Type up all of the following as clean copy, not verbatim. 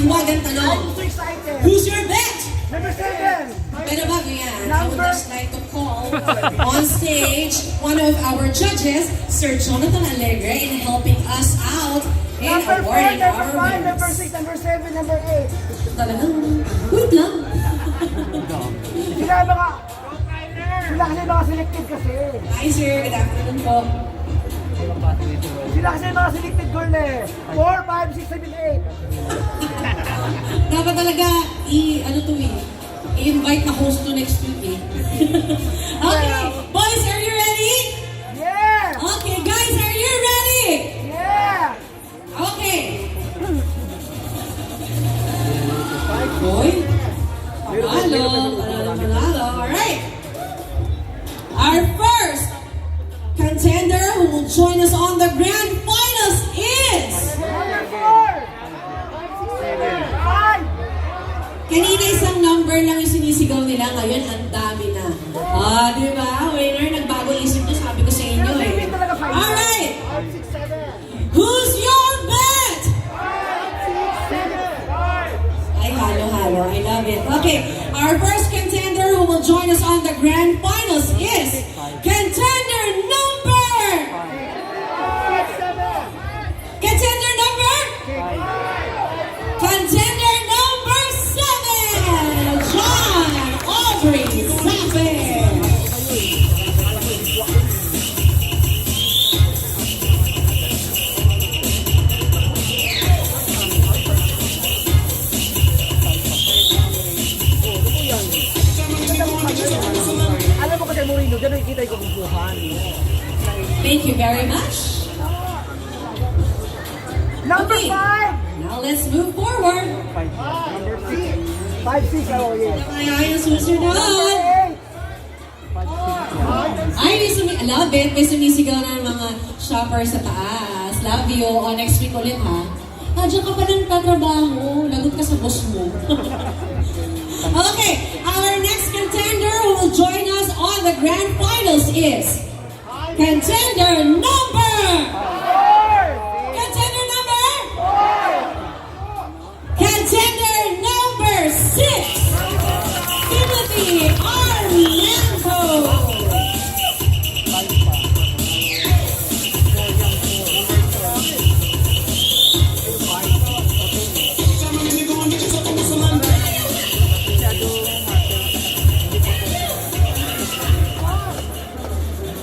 mahiwagang tanong. I'm so excited. Who's your bet? Number 7. Pero bago yan, I would just like to call on stage one of our judges, Sir Jonathan Alegre, in helping us out in Number 4, awarding number our 5, winners. number 6, number 7, number 8. Talagang, wait lang. Sila kasi mga selected kasi. Hi sir, good afternoon po. Sila kasi mga selected girl eh. 4, 5, 6, 7, 8. Dapat talaga, i-invite na host to next week eh. Okay, boys, are you ready? Yeah! Okay, guys, are you ready? Yeah! Okay. Boy, manalo. Alright. Our first contender who will join us on the grand finals is... Number 4! 5! Kanina isang number lang yung sinisigaw nila, ngayon ang dami na. Di ba? Winner, nagbago isip niyo, sabi ko sa inyo eh. Alright! 5, 6, 7. Who's your bet? 5, 6, 7. Ay, halo-halo. I love it. Okay, our first contender who will join us on the grand finals is contender number... Contender number... Contender number 7, John Aubrey Sapin. Alam mo kasi Moreno, gano'n kita yung kukuhan. Thank you very much. Number Okay. 5! Now let's move forward. Number 6. 5, 6, oh yeah. Kaya yung susunod. Number 8! Ay, love it. May sumisigaw na ng mga shoppers sa taas. Love you. O, next week ulit ha. Diyan ka pa ng tatrabaho. Lagot ka sa boss mo. Okay, our next contender who will join us on the grand finals is contender number... Contender number... Contender number 6, Timothy Armento.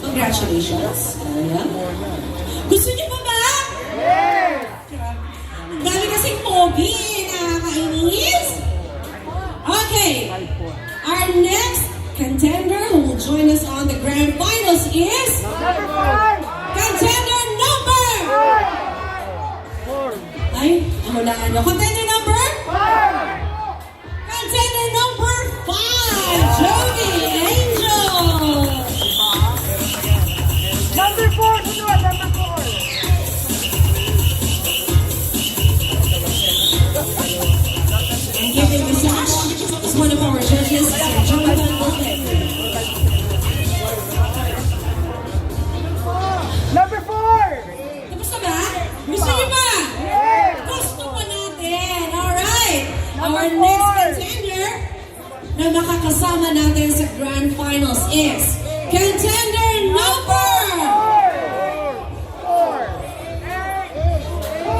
Congratulations. Ayan. Gusto niyo pa ba? Dami kasing pogi. Nakakainis. Okay. Our next contender who will join us on the grand finals is Number 5! contender number... 4! Ay, ang hulaan nyo. Contender number... 5! Contender number 5, Jody Angel. Number 4! Sunod! Number 4! And giving the sash is one of our judges, Sir Jonathan Lopez. Number 4! Tapos na ba? Gusto niyo ba? Yeah! Gusto pa natin. Alright. Number Our four. next contender na makakasama natin sa grand finals is contender number... 4!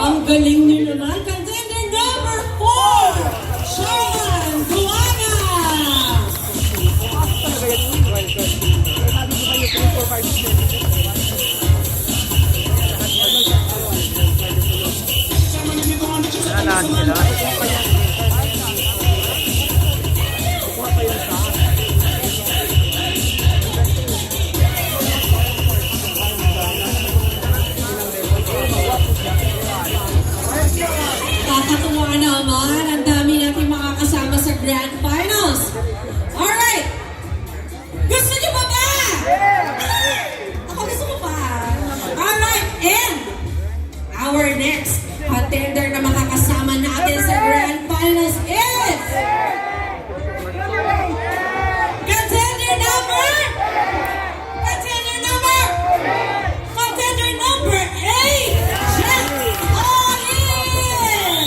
Ang galing niyo naman. Contender number 4, Sean Duana. Kakatuwa naman. Ang dami natin makakasama sa grand finals. Alright. Gusto niyo pa ba? Ako gusto ko pa. Alright. And our next contender na makakasama natin sa grand finals is contender number 8, Jeff Olin.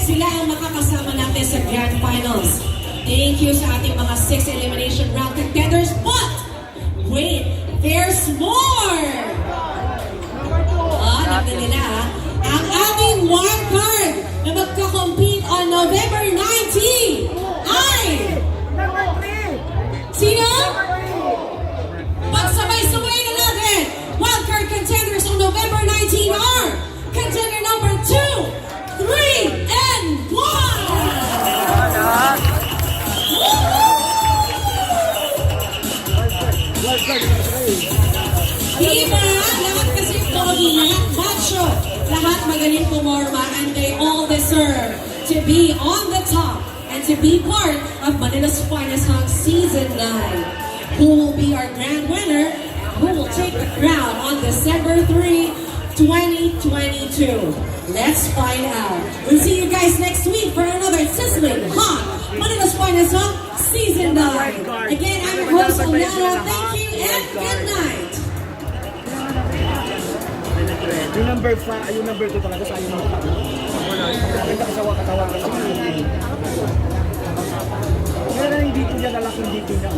sila ang makakasama natin sa Grand Finals. Thank you sa ating mga 6 elimination round contenders. But, wait, there's more! Nagda nila ha. Ang ating wild card na magkakompete on November 19 ay... Number 3! Sino? Pagsabay-sabay na natin! Wildcard contenders on November 19 are contender number 2, 3, and 1! Diba? Lahat kasi pogi, lahat macho, lahat magaling pumorma, and they all deserve to be on the top and to be part of Manila's Finest Hunk Season 9. Who will be our grand winner? Who will take the crown on December 3, 2022? Let's find out. We'll see you guys next week for another sizzling hot Manila's Finest Hunk Season 9. Again, I'm your host, Oliana. Thank you and good night. Yung number 5, yung number 2 talaga sa yung mga nakita ko sa wakatawakan sa mga meron na yung dito niya, lalaking dito niya.